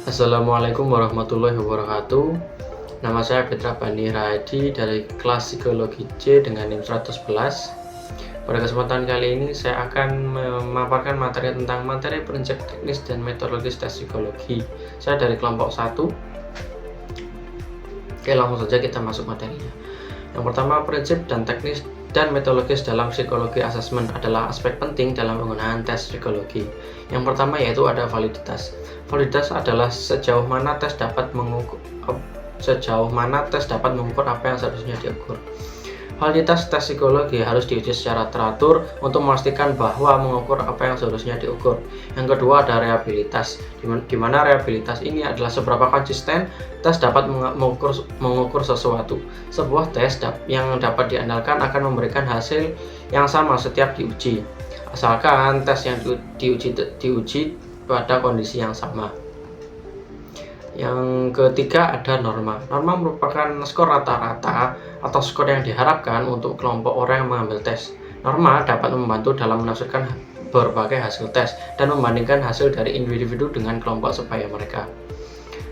Assalamualaikum warahmatullahi wabarakatuh. Nama saya Petra Bani Raadi dari kelas Psikologi C dengan NIM 111. Pada kesempatan kali ini saya akan memaparkan materi tentang materi prinsip teknis dan metodologis tes psikologi. Saya dari kelompok 1. Oke, langsung saja kita masuk materinya. Yang pertama, prinsip dan teknis dan metodologis dalam psikologi asesmen adalah aspek penting dalam penggunaan tes psikologi. Yang pertama yaitu ada validitas. Validitas adalah sejauh mana tes dapat mengukur apa yang seharusnya diukur. Validitas tes psikologi harus diuji secara teratur untuk memastikan bahwa mengukur apa yang seharusnya diukur. Yang kedua ada reliabilitas, di mana reliabilitas ini adalah seberapa konsisten tes dapat mengukur sesuatu. Sebuah tes yang dapat diandalkan akan memberikan hasil yang sama setiap diuji, asalkan tes yang diuji pada kondisi yang sama. Yang ketiga ada norma. Norma merupakan skor rata-rata atau skor yang diharapkan untuk kelompok orang yang mengambil tes. Norma dapat membantu dalam menafsirkan berbagai hasil tes dan membandingkan hasil dari individu dengan kelompok sebaya mereka.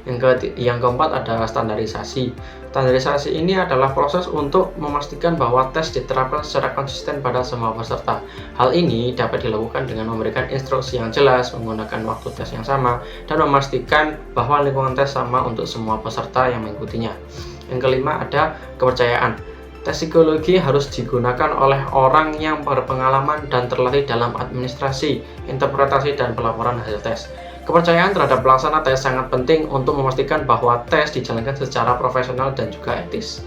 Yang keempat ada standarisasi. Standarisasi ini adalah proses untuk memastikan bahwa tes diterapkan secara konsisten pada semua peserta. Hal ini dapat dilakukan dengan memberikan instruksi yang jelas, menggunakan waktu tes yang sama, dan memastikan bahwa lingkungan tes sama untuk semua peserta yang mengikutinya. Yang kelima ada kepercayaan. Tes psikologi harus digunakan oleh orang yang berpengalaman dan terlatih dalam administrasi, interpretasi, dan pelaporan hasil tes. Kepercayaan terhadap pelaksana tes sangat penting untuk memastikan bahwa tes dijalankan secara profesional dan juga etis.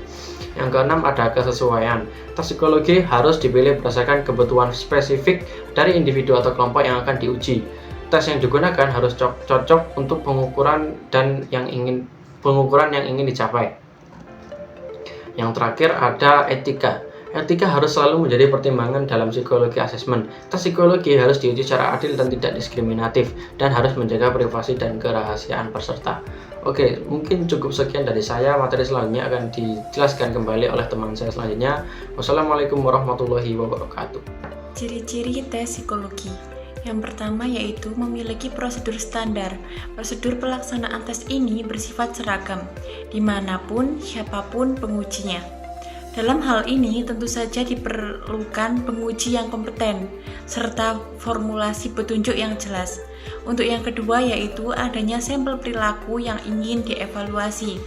Yang keenam ada kesesuaian. Tes psikologi harus dipilih berdasarkan kebutuhan spesifik dari individu atau kelompok yang akan diuji. Tes yang digunakan harus cocok untuk pengukuran yang ingin dicapai. Yang terakhir ada etika. Etika harus selalu menjadi pertimbangan dalam psikologi asesmen. Tes psikologi harus diuji secara adil dan tidak diskriminatif, dan harus menjaga privasi dan kerahasiaan peserta. Oke, mungkin cukup sekian dari saya. Materi selanjutnya akan dijelaskan kembali oleh teman saya selanjutnya. Wassalamualaikum warahmatullahi wabarakatuh. Ciri-ciri tes psikologi. Yang pertama yaitu memiliki prosedur standar. Prosedur pelaksanaan tes ini bersifat seragam, dimanapun siapapun pengujinya. Dalam hal ini tentu saja diperlukan penguji yang kompeten, serta formulasi petunjuk yang jelas. Untuk yang kedua yaitu adanya sampel perilaku yang ingin dievaluasi.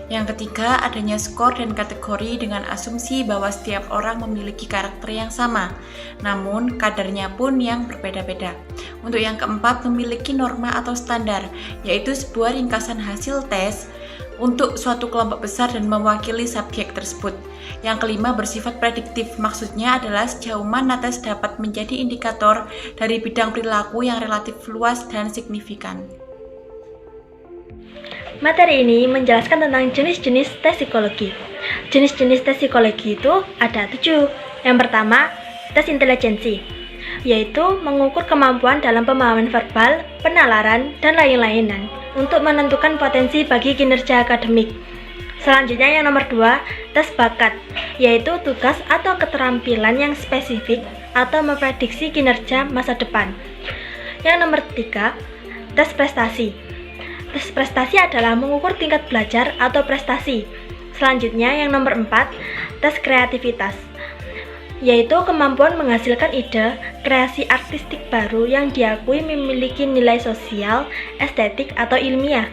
Yang ketiga adanya skor dan kategori dengan asumsi bahwa setiap orang memiliki karakter yang sama, namun kadarnya pun yang berbeda-beda. Untuk yang keempat memiliki norma atau standar, yaitu sebuah ringkasan hasil tes untuk suatu kelompok besar dan mewakili subjek tersebut. Yang kelima bersifat prediktif, maksudnya adalah sejauh mana tes dapat menjadi indikator dari bidang perilaku yang relatif luas dan signifikan. Materi ini menjelaskan tentang jenis-jenis tes psikologi. Jenis-jenis tes psikologi itu ada 7. Yang pertama, tes intelijensi, yaitu mengukur kemampuan dalam pemahaman verbal, penalaran, dan lain-lainan untuk menentukan potensi bagi kinerja akademik. Selanjutnya yang nomor 2, tes bakat, yaitu tugas atau keterampilan yang spesifik atau memprediksi kinerja masa depan. Yang nomor 3, tes prestasi. Tes prestasi adalah mengukur tingkat belajar atau prestasi. Selanjutnya yang nomor 4, tes kreativitas, yaitu kemampuan menghasilkan ide, kreasi artistik baru yang diakui memiliki nilai sosial, estetik, atau ilmiah.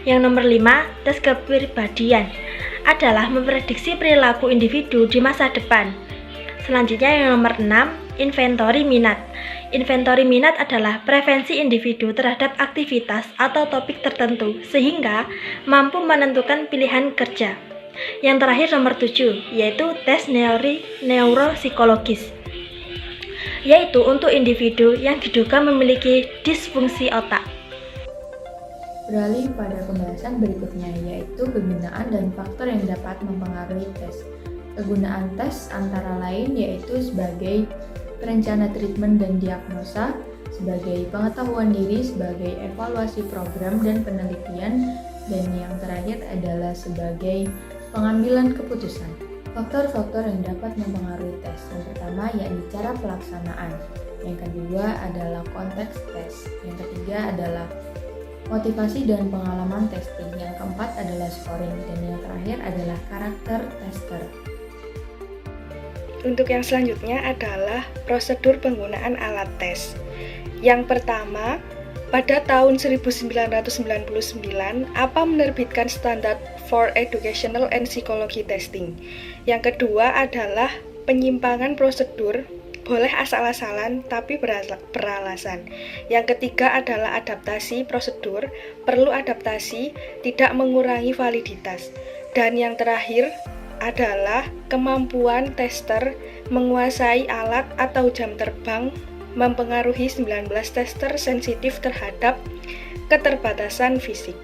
Yang nomor 5, tes kepribadian, adalah memprediksi perilaku individu di masa depan. Selanjutnya yang nomor 6, inventori minat. Inventori minat adalah preferensi individu terhadap aktivitas atau topik tertentu, sehingga mampu menentukan pilihan kerja. Yang terakhir nomor 7, yaitu tes neuropsikologis, yaitu untuk individu yang diduga memiliki disfungsi otak. Beralih pada pembahasan berikutnya, yaitu kegunaan dan faktor yang dapat mempengaruhi tes. Kegunaan tes antara lain yaitu sebagai perencana treatment dan diagnosa, sebagai pengetahuan diri, sebagai evaluasi program dan penelitian, dan yang terakhir adalah sebagai pengambilan keputusan. Faktor-faktor yang dapat mempengaruhi tes. Yang pertama yakni cara pelaksanaan. Yang kedua adalah konteks tes. Yang ketiga adalah motivasi dan pengalaman testing. Yang keempat adalah scoring, dan yang terakhir adalah karakter tester. Untuk yang selanjutnya adalah prosedur penggunaan alat tes. Yang pertama, pada tahun 1999, APA menerbitkan standar for Educational and Psychology Testing. Yang kedua adalah penyimpangan prosedur, boleh asal-asalan tapi beralasan. Yang ketiga adalah adaptasi prosedur, perlu adaptasi, tidak mengurangi validitas. Dan yang terakhir adalah kemampuan tester menguasai alat atau jam terbang mempengaruhi 19 tester sensitif terhadap keterbatasan fisik.